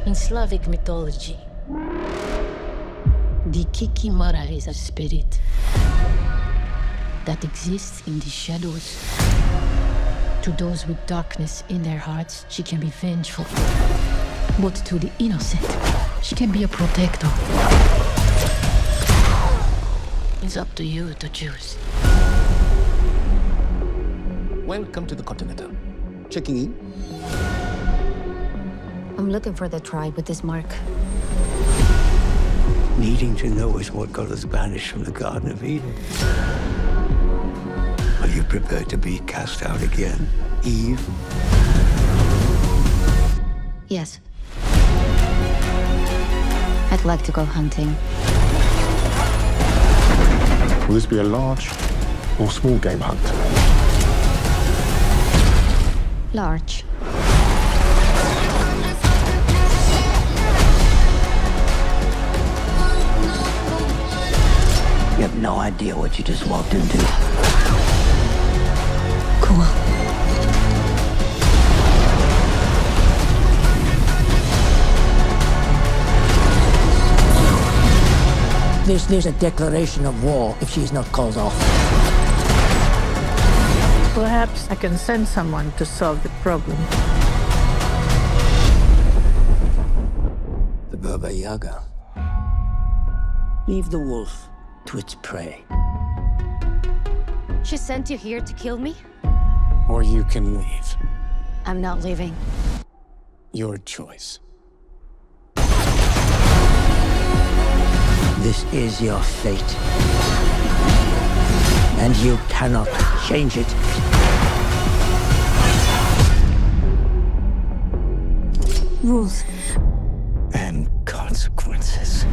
In Slavic mythology, the Kikimara is a spirit that exists in the shadows. To those with darkness in their hearts, she can be vengeful. But to the innocent, she can be a protector. It's up to you to choose. Welcome to the Continental. Checking in? I'm looking for the tribe with this mark. Needing to know is what got us banished from the Garden of Eden. Are you prepared to be cast out again, Eve? Yes. I'd like to go hunting. Will this be a large or small game hunt? Large. You have no idea what you just walked into. Cool. There's a declaration of war if she's not called off. Perhaps I can send someone to solve the problem. The Baba Yaga. Leave the wolf to its prey. She sent you here to kill me? Or you can leave. I'm not leaving. Your choice. This is your fate. And you cannot change it. Rules. And consequences.